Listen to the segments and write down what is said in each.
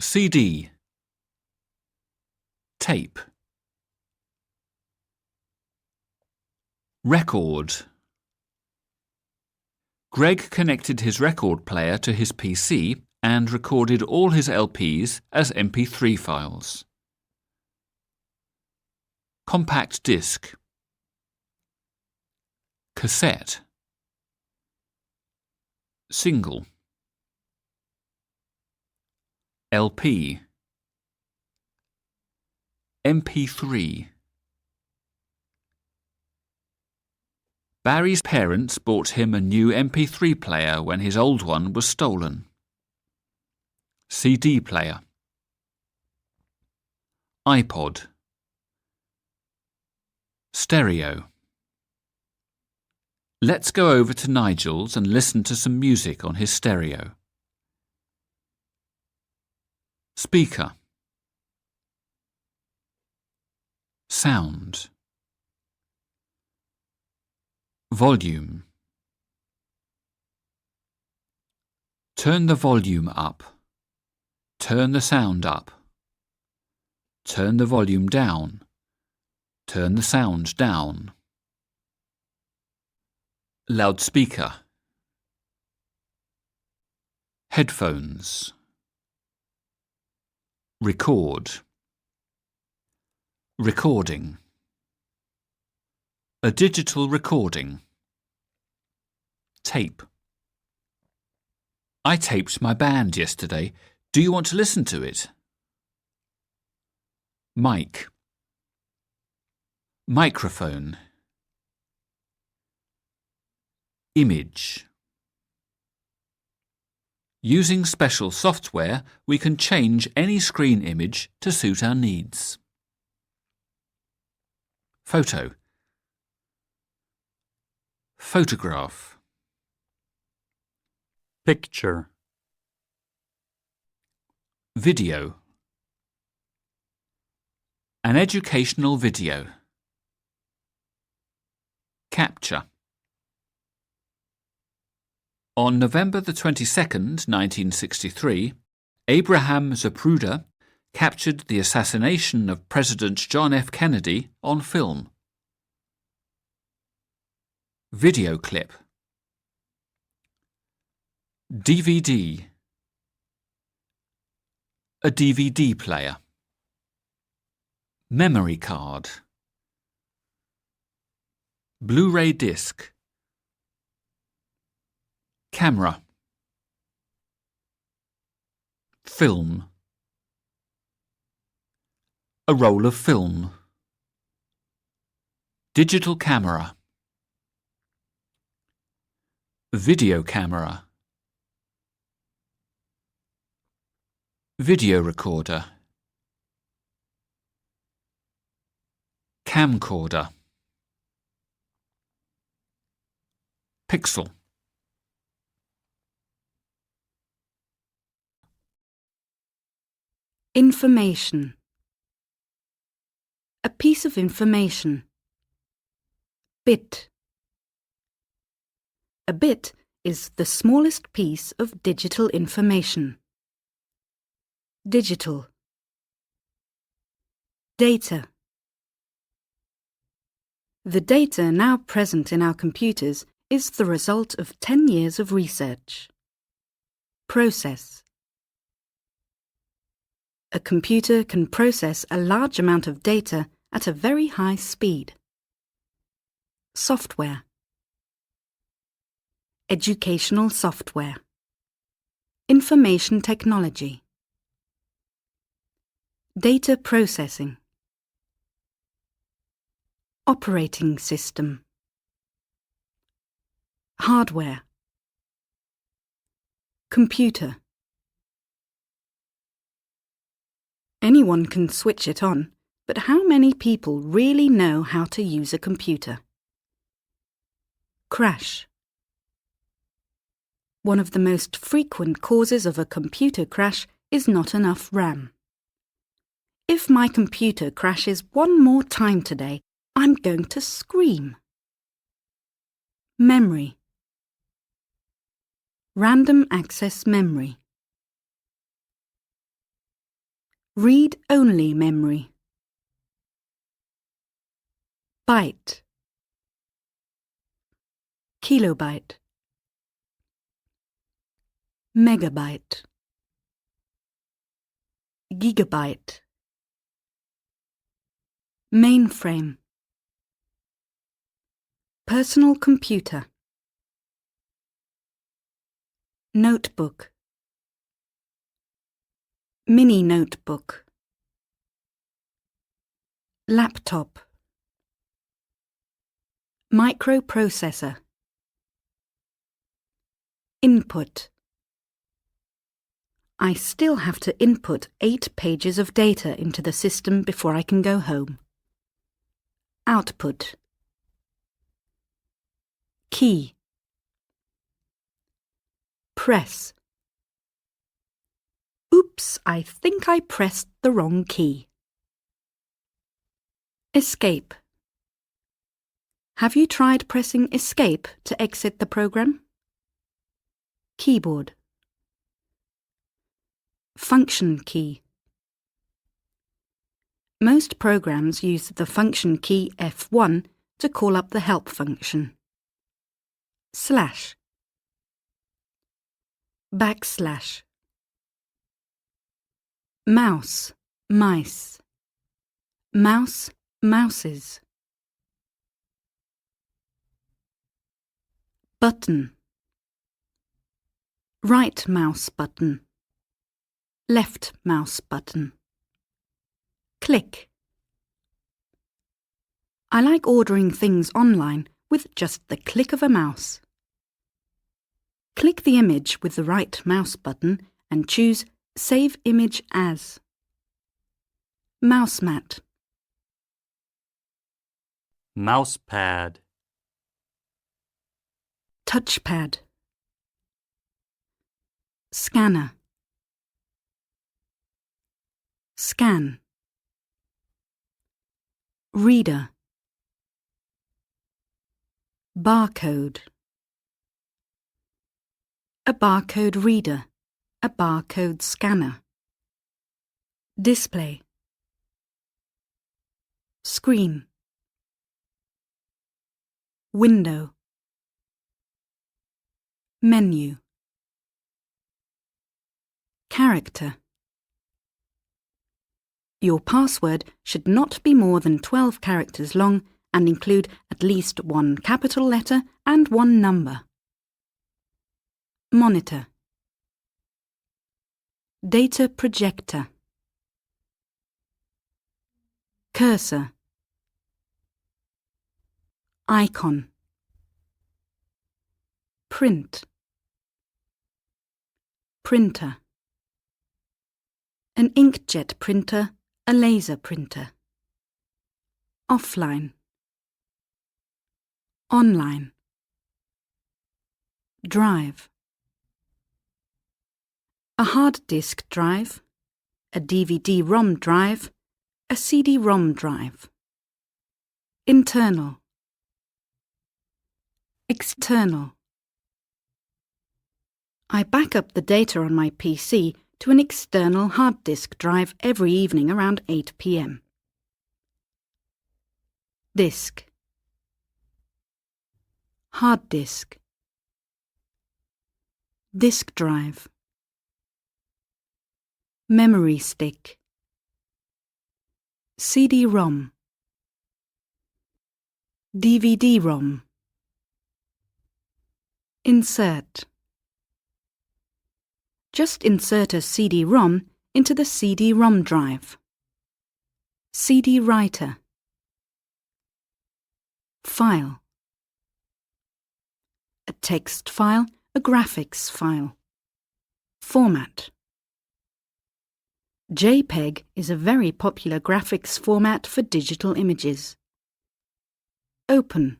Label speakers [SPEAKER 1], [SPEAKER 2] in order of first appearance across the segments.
[SPEAKER 1] CD, tape, record. Greg connected his record player to his PC and recorded all his LPs as MP3 files. Compact disc, cassette, single, LP, MP3. Barry's parents bought him a new MP3 player when his old one was stolen. CD player, iPod, stereo. Let's go over to Nigel's and listen to some music on his stereo. Speaker, sound, volume. Turn the volume up. Turn the sound up. Turn the volume down. Turn the sound down. Loudspeaker, headphones, record, recording, a digital recording, tape. I taped my band yesterday. Do you want to listen to it? Mic, microphone, image. Using special software, we can change any screen image to suit our needs. Photo, photograph,
[SPEAKER 2] picture,
[SPEAKER 1] video, an educational video, capture. On November the 22nd, 1963, Abraham Zapruder captured the assassination of President John F. Kennedy on film. Video clip, DVD, a DVD player, memory card, Blu-ray disc, camera, film, a roll of film, digital camera, video camera, video recorder, camcorder, pixel.
[SPEAKER 3] Information. A piece of information. Bit. A bit is the smallest piece of digital information. Digital. Data. The data now present in our computers is the result of 10 years of research. Process. A computer can process a large amount of data at a very high speed. Software. Educational software. Information technology. Data processing. Operating system. Hardware. Computer. Anyone can switch it on, but how many people really know how to use a computer? Crash. One of the most frequent causes of a computer crash is not enough RAM. If my computer crashes one more time today, I'm going to scream. Memory. Random access memory. Read-only memory. Byte. Kilobyte. Megabyte. Gigabyte. Mainframe. Personal computer. Notebook. Mini notebook. Laptop. Microprocessor. Input. I still have to input 8 pages of data into the system before I can go home. Output. Key. Press. Oops, I think I pressed the wrong key. Escape. Have you tried pressing Escape to exit the program? Keyboard. Function key. Most programs use the function key F1 to call up the help function. Slash. Backslash. Mouse, mice. Mouse, mouses. Button. Right mouse button. Left mouse button. Click. I like ordering things online with just the click of a mouse. Click the image with the right mouse button and choose Save Image As. Mouse mat.
[SPEAKER 2] Mousepad.
[SPEAKER 3] Touchpad. Scanner. Scan. Reader. Barcode. A barcode reader. A barcode scanner. Display. Screen. Window. Menu. Character. Your password should not be more than 12 characters long and include at least 1 capital letter and 1 number. Monitor. Data projector. Cursor. Icon. Print. Printer. An inkjet printer, a laser printer. Offline. Online. Drive. A hard disk drive, a DVD-ROM drive, a CD-ROM drive. Internal. External. I back up the data on my PC to an external hard disk drive every evening around 8 p.m. Disk. Hard disk. Disk drive. Memory stick. CD-ROM. DVD-ROM. Insert. Just insert a CD-ROM into the CD-ROM drive. CD writer. File. A text file, a graphics file. Format. JPEG is a very popular graphics format for digital images. Open.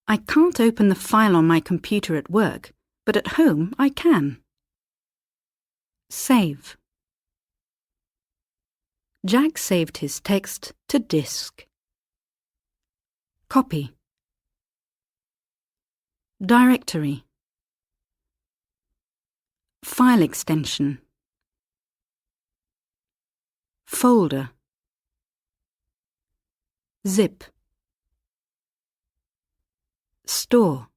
[SPEAKER 3] I can't open the file on my computer at work, but at home I can. Save. Jack saved his text to disk. Copy. Directory. File extension. folder, zip, store.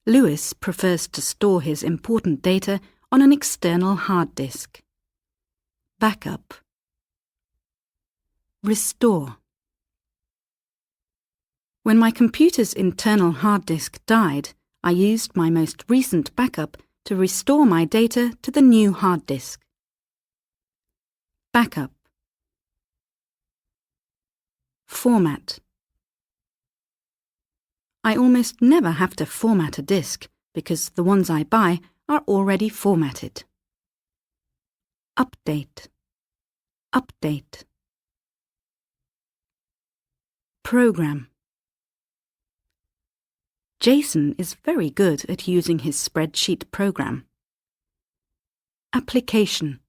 [SPEAKER 3] Lewis prefers to store his important data on an external hard disk. Backup, restore. When my computer's internal hard disk died, I used my most recent backup to restore my data to the new hard disk. Backup, format. I almost never have to format a disk because the ones I buy are already formatted. Update, update. Program. Jason is very good at using his spreadsheet program. Application.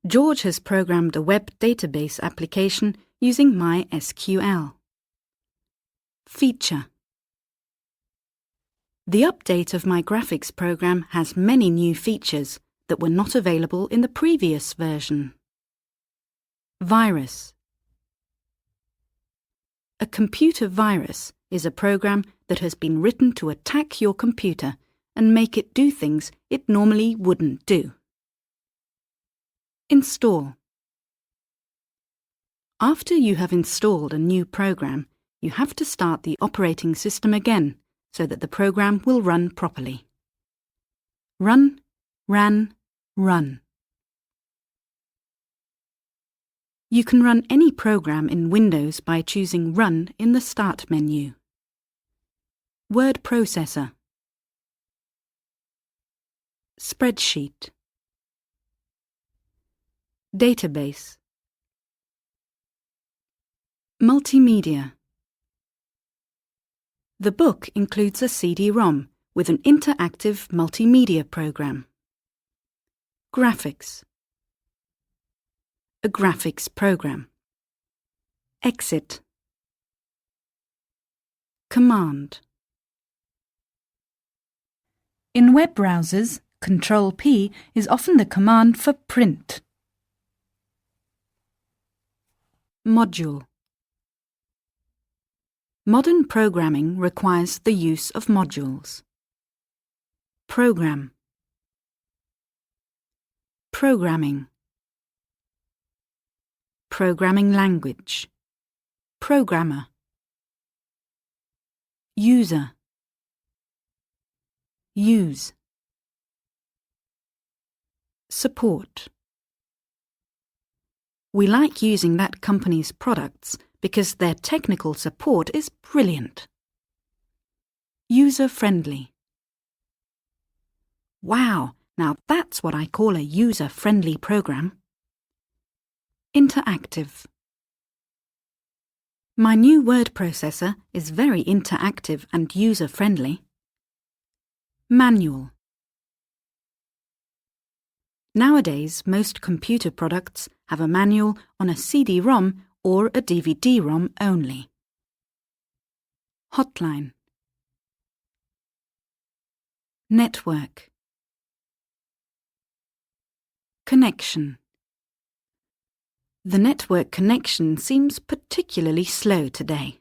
[SPEAKER 3] George has programmed a web database application using MySQL. Feature. The update of my graphics program has many new features that were not available in the previous version. Virus. A computer virus is a program that has been written to attack your computer and make it do things it normally wouldn't do. Install. After you have installed a new program, you have to start the operating system again so that the program will run properly. Run, ran, run. You can run any program in Windows by choosing Run in the Start menu. Word processor. Spreadsheet. Database. Multimedia. The book includes a CD-ROM with an interactive multimedia program. Graphics. A graphics program. Exit. Command. In web browsers, Control-P is often the command for print. Module. Modern programming requires the use of modules. Program. Programming. Programming language. Programmer. User. Use. Support. We like using that company's products because their technical support is brilliant. User-friendly. Wow, now that's what I call a user-friendly program. Interactive. My new word processor is very interactive and user-friendly. Manual. Nowadays, most computer products have a manual on a CD-ROM or a DVD-ROM only. Hotline. Network. Connection. The network connection seems particularly slow today.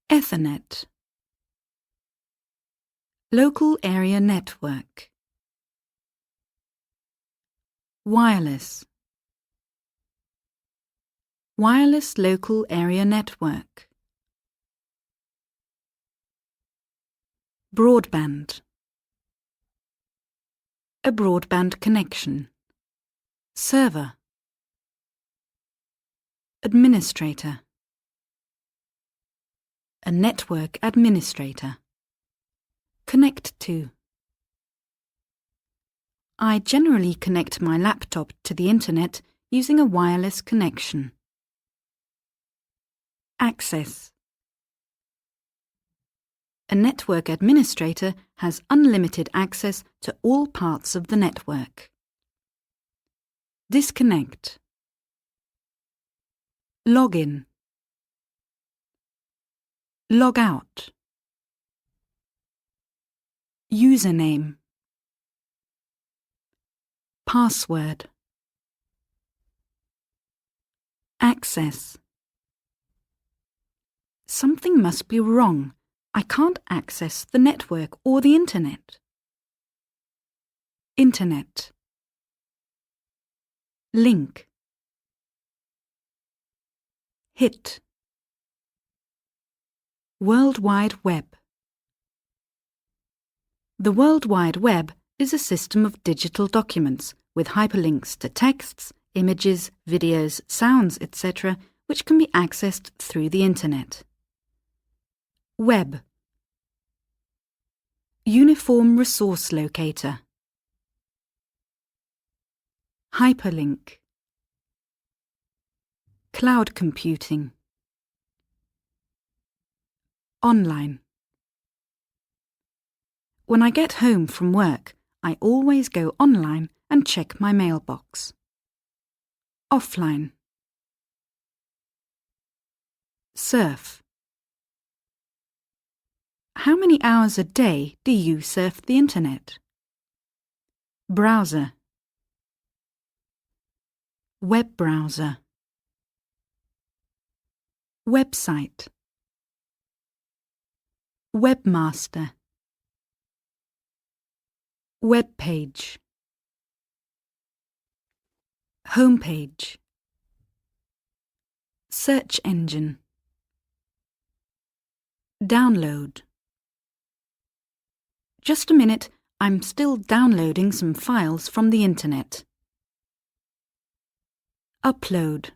[SPEAKER 3] Ethernet. Local area network. Wireless. Wireless local area network. Broadband. A broadband connection. Server. Administrator. A network administrator. Connect to. I generally connect my laptop to the internet using a wireless connection. Access. A network administrator has unlimited access to all parts of the network. Disconnect. Login. Log out. Username. Password. Access. Something must be wrong. I can't access the network or the internet. Internet. Link. Hit. World Wide Web. The World Wide Web is a system of digital documents with hyperlinks to texts, images, videos, sounds, etc., which can be accessed through the internet. Web. Uniform Resource Locator. Hyperlink. Cloud computing. Online. When I get home from work, I always go online and check my mailbox. Offline. Surf. How many hours a day do you surf the internet? Browser. Web browser. Website. Webmaster. Web page. Homepage. Search engine. Download. Just a minute, I'm still downloading some files from the internet. Upload.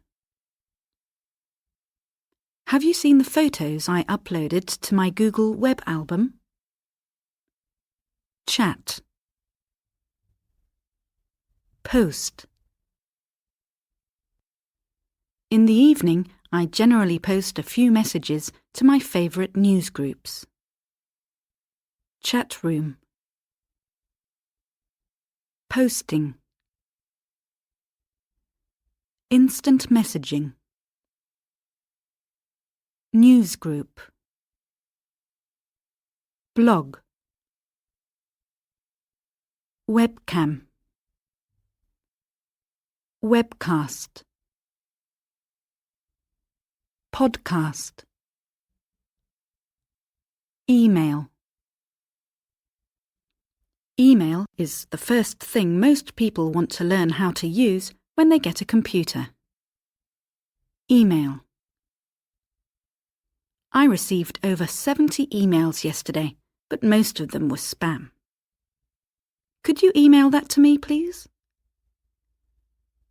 [SPEAKER 3] Have you seen the photos I uploaded to my Google Web album? Chat. Post. In the evening, I generally post a few messages to my favourite news groups. Chat room. Posting. Instant messaging. Newsgroup. Blog. Webcam. Webcast. Podcast. Email. Email is the first thing most people want to learn how to use when they get a computer. Email. I received over 70 emails yesterday, but most of them were spam. Could you email that to me, please?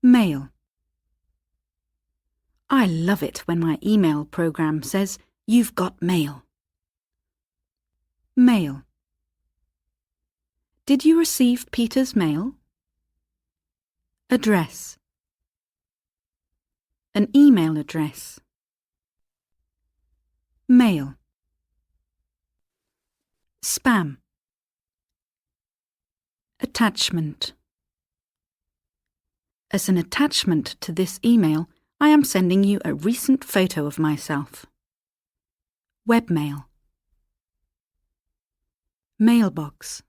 [SPEAKER 3] Mail. I love it when my email program says, "You've got mail." Mail. Did you receive Peter's mail? Address. An email address. Mail. Spam. Attachment. As an attachment to this email, I am sending you a recent photo of myself. Webmail. Mailbox.